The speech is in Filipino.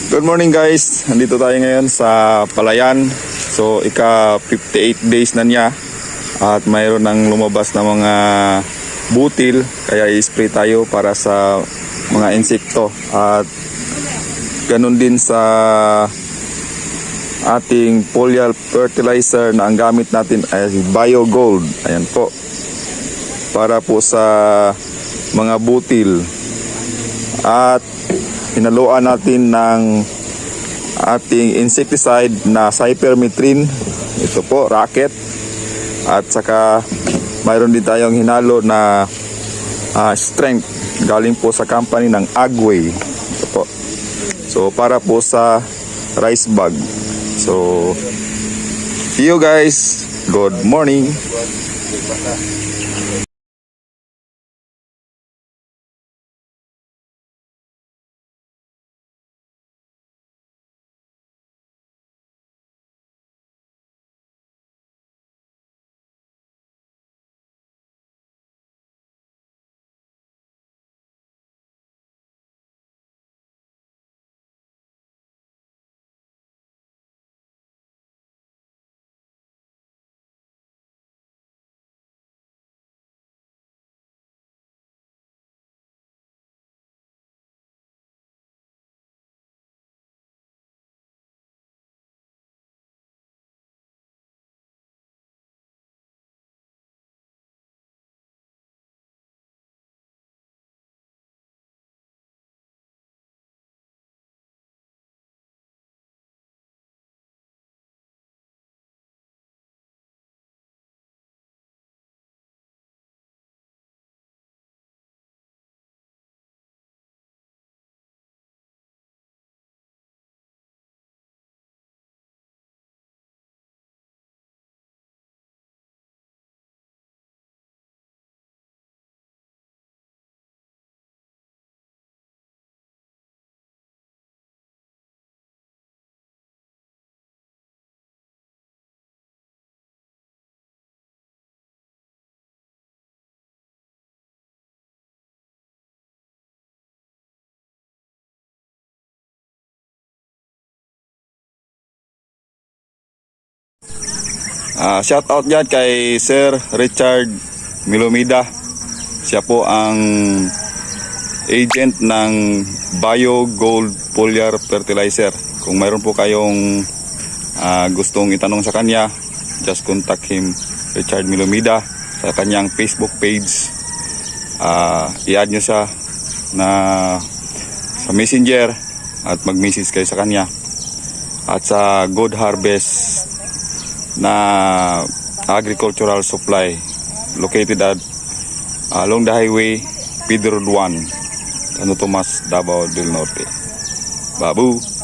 Good morning guys, nandito tayo ngayon sa Palayan. So ika 58 days na niya at mayroon ng lumabas na mga butil, kaya i-spray tayo para sa mga insekto. At ganun din sa ating foliar fertilizer na ang gamit natin ay Bio Gold. Ayan po, para po sa mga butil. At hinaluan natin ng ating insecticide na cypermethrin. Ito po, Rocket. At saka mayroon din tayong hinalo na strength galing po sa company ng Agway. Ito po. So para po sa rice bug. So see you guys. Good morning. Shout out dyan kay Sir Richard Milomida. Siya po ang agent ng Bio Gold Foliar Fertilizer. Kung mayroon po kayong gustong itanong sa kanya, just contact him, Richard Milomida, sa kanyang Facebook page. I-add nyo siya sa messenger at mag-message kayo sa kanya. At sa Good Harvest na agricultural supply located at along the highway Pedro Road 1, Santo Tomas, Davao del Norte. Babu.